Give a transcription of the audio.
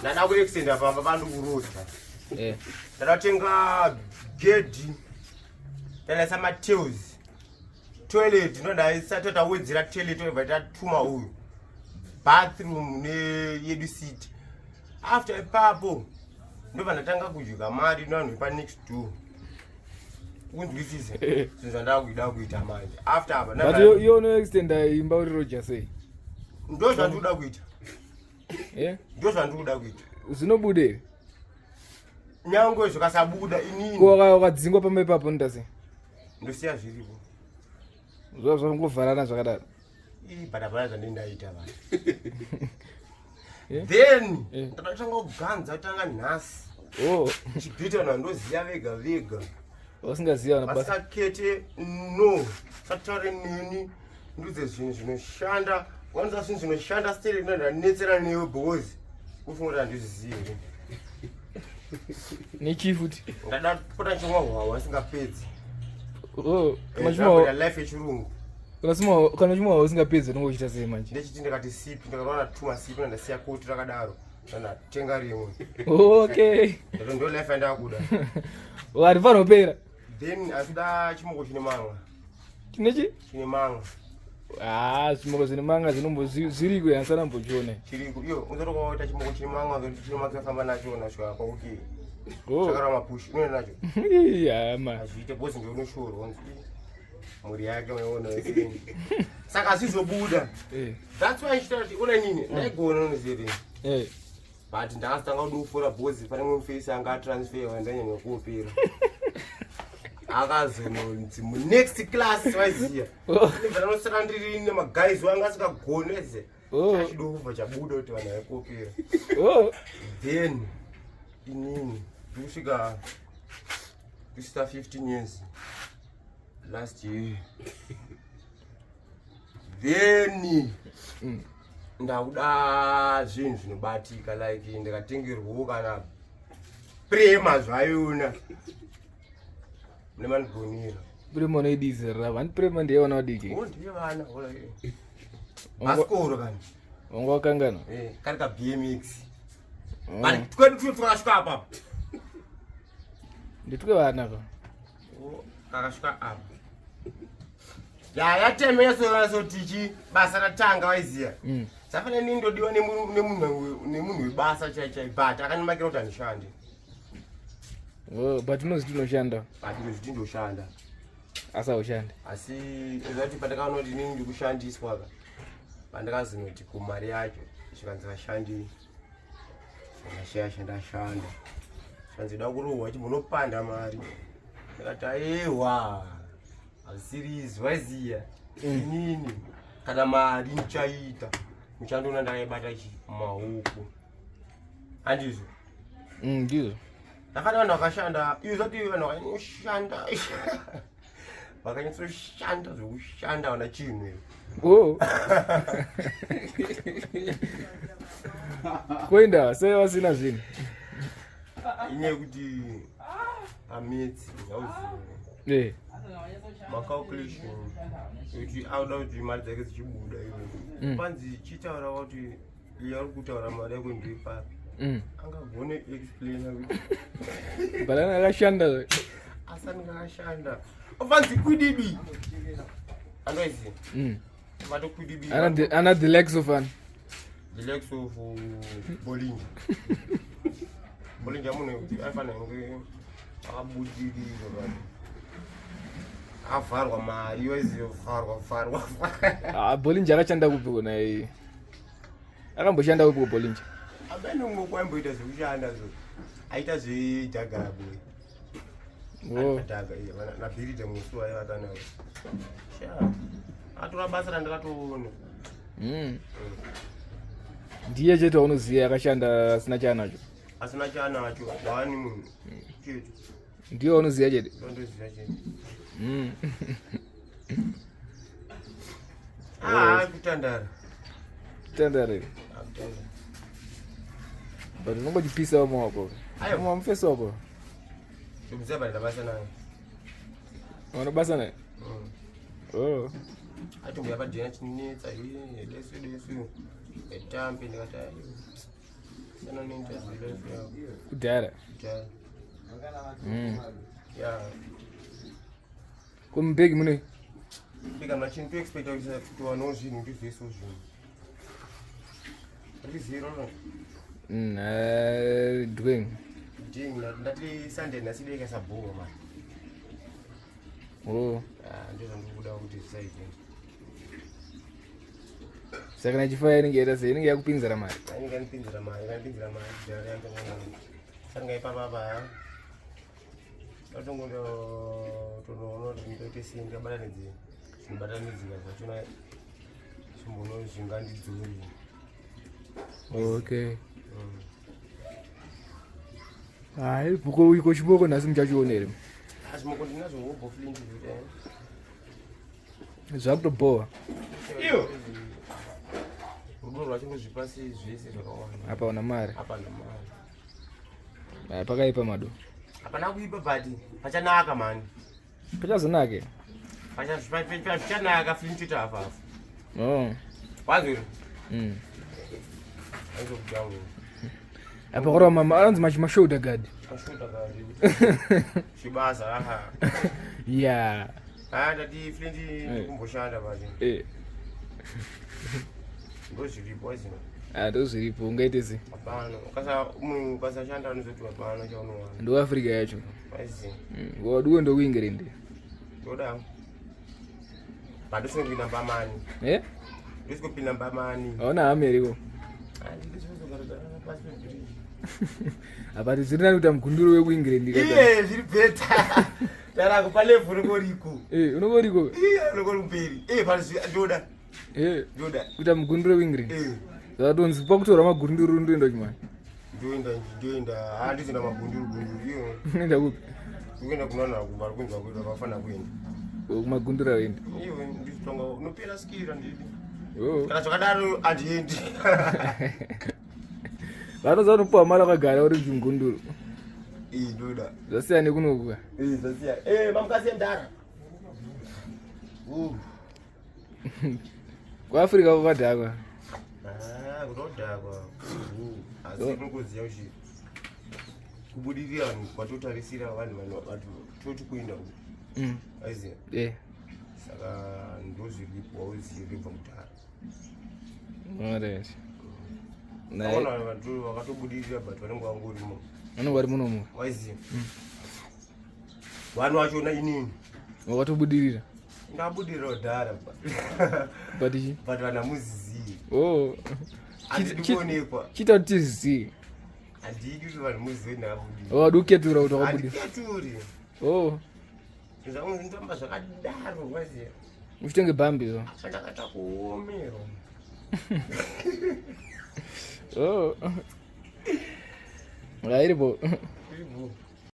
ndada kuextenda pamba bandukurodza ndadatenga gedhi ndadaisa matails toilet ndodaisatota Wedzera toilet obva tatuma uyu bathroom neyedu city. After ipapo ndobva ndatanga kudya mari nevanhu vepanext door kunzwisisa zvinhu zvandava kuida kuita manje. After apa but iyo unoextenda imba uri roja sei? ndo zvandikuda kuita ndo zvandikuda kuita zvinobude nyangwe zvikasabuda inini wakadzingwa pamba ipapo ndase ndosiya zviripo zvangovharana zvakadaro bhadabhada zvandindaita vanhu then ndakatanga kuganza kutanga nhasi chibhita vanhu vandoziva vega vega vasingaziva vasingakete no sataure neni ndudze zvinhu zvinoshanda wanza zvinhu zvinoshanda steri ndanetsera newe because ufunga kuti handizvizive nechi futi ndada kupota chimwa hwawa asingapedzi life yechirungu kana chimwa hwawa usingapedzi unongochita sei manje ndechiti ndikati sipi ndakaona tuma sipi ndandasiya koti rakadaro ndandatenga rimwe okay ndo life yandakuda wari panopera then asida chimoko chine manga chinechi chine manga zvimoko zvine manga zviriko yansana mbochiona chiriko iyo unzorokawaita chimoko chine manga chine makafamba nachona svika kwauki chakara mapushi unoenda nacho hama azviite bosi ngeunoshorwa muri yake maiona saka azvizobuda that's why nchita kuti una nini ndaigona unozere but ndakazotanga kuda kufora bhozi pane mwe mufesi anga atransfer wandanyanya kuopera akazononzi munext class waiziya ndibva ndanosara ndiri nemaguys wanga asingagoneze chachidobva chabuda kuti vanhu vaikuopera then inini ndikusvika 15 years last year then ndakuda zvinhu zvinobatika like ndikatengerwawo kana prema zvaiona mune manigonera prema unoidizira vani prema ndiyevana vadiki ndiyevana masikoro kani wanga wakangana kari ka BMX kwedu twakasvika apa nditwe vana ka kakasvika apa yatemeso tichi basa ratanga waiziya safanira nini ndodiwa nemunhu webasa chaichai but akanimakira kuti handishande but unoziti unoshanda but ndozviti ndoshanda asi haushandi asi ezati pandakaona kuti inini ndikushandiswa ka pandakazinoti kumari yacho zvikanzi vashandi ndashanda zvikanzida kurohwa chimbonopanda mari ndakati aiwa hazisirizi waiziya inini kana mari ndichaita muchandoona ndakaibata maoko handizvo ndizvo ndafana vanhu vakashanda iyo zati vanhu vakanoshanda vakanyatsoshanda zvokushanda vana Chinhu kuenda sei vasina zvinhu inyaya yekuti ametsi auzive macalculation kuti auda kuti mari dzake dzichibuda ivo panzi chitaura kuti yari kutaura mari yako ndeipapi angagone explaina kuti balana akashanda asani kakashanda opanzi kwidibi andoiziva mato kwidibi ana the legs of bolinja bolinja munhu kuti aifana kunge akabudirira vanhu avharwa mari wezivharwa bolinja akashanda kupi kona iyi akamboshanda kupi kubolinja abene umwe kwaimboita zvekushanda zvo aita zvedhagabo nabhirida musu aivatanawo atora basa randakatoona ndiye chete waunoziva akashanda asina chanacho wani munhu chete ndiye waunoziva chete ndoziva chete kutandara but unongochipisa wamaoko mamufesa wako ndikuziva bari ndabasa naye wanobasa naye atomboya padhena chinetsa desu etambe ndikati Nduna nentazilife yako. Kudhara. Kudhara. Yeah. Kumbeki mune. Bika machine to expect to know zvinhu ndizveso zvinhu. Ndiziro no. Doing. Ndati Sunday nasideka sabhongo man. Oh. Ndizvo ndikuda kuti zvisaite. Saka nachifaya inenge inenge yakupinzira mari. Inenge yanipinzira mari, jari yangu mwana. Sanga ipapa. Atongondo tonoona kuti ndoite singa batanidzi. Batanidzi zvachona chimbono zvingandidzuri. Okay. Hai, buko iko chiboko nasi muchachionere. Azimoko ndinazo hobo flint zvute. Zvakutobowa. Iyo. Rudo rwachingozvipasi zvese zvakawanda. Apa una mari? Hapana mari. Pakaipa Mado. Hapana kuipa badi. Pachanaka mani. Pachazonake. Pachanaka flint tafa. Oh. Wazuri? Aizo kujangu. Apa kora mama aranzi mashoulder guard. Mashoulder guard. Shibasa aha. Yeah. Ndati flint kumboshanda badi. Ndozviripo izvo. Ndozviripo ungaite sei? Hapana. Ukasashanda unozoti hapana chaunowana. Ndo Africa yacho. Aizi. Waduwe ndo kuingerende. Ndoda. Padosingopinda mbamani. Ndosingopinda mbamani. Hauna Ameriko. Apati zvirina kuita mugunduru wekuingerende kada. Zviri beta. Tarako palevhuru koriko. Unokoriko? Unokori kumberi. Pasi ndoda. Ndoda. Kuita mugunduru wekuingerende. Zvatonzi pakutora magunduru ndoenda chimani. Ndoenda. Handizina magunduru. Unoenda kupi? Unoenda kunana kubara kunzwa kuita vafana kuenda. Kumagundura wenda. Iwe ndizvitonga unopera skira ndidi. Oh. Kana zvakadaro andiendi. Vanoza unopuwa mari akagara uri mugunduru. Ndoda. Zvasiyana nekunokuka. Zvasiyana. Mamukasi endara. Kuafrica kwakadhakwa. Kunodhakwa. Asi kunokuziva kuti kubudirira vanhu kwatotarisira vanhu toti kuenda uku. Aiziva? Saka ndozviripo wauzive kubva kudhara. Alright. Naona vanhu vakatobudirira but vanenge vangorimo. Vanenge vari munomu. Waiziva? Vanhu vachona inini. Wakatobudirira? Ndabudirira kudhara. But vanhu hamuzizivi. Oh. Handidi kuonekwa. Chita kuti tizizive. Handidi kuti vanhu muzive ndabudirira. Wadi kuketura kuti wakabudirira. Handiketuri. Oh. Zvamwe ndinoamba zvakadaro waziva. Uchitenge bhambi zo. Pandakata kuomero. Oh. Iripo. Iripo.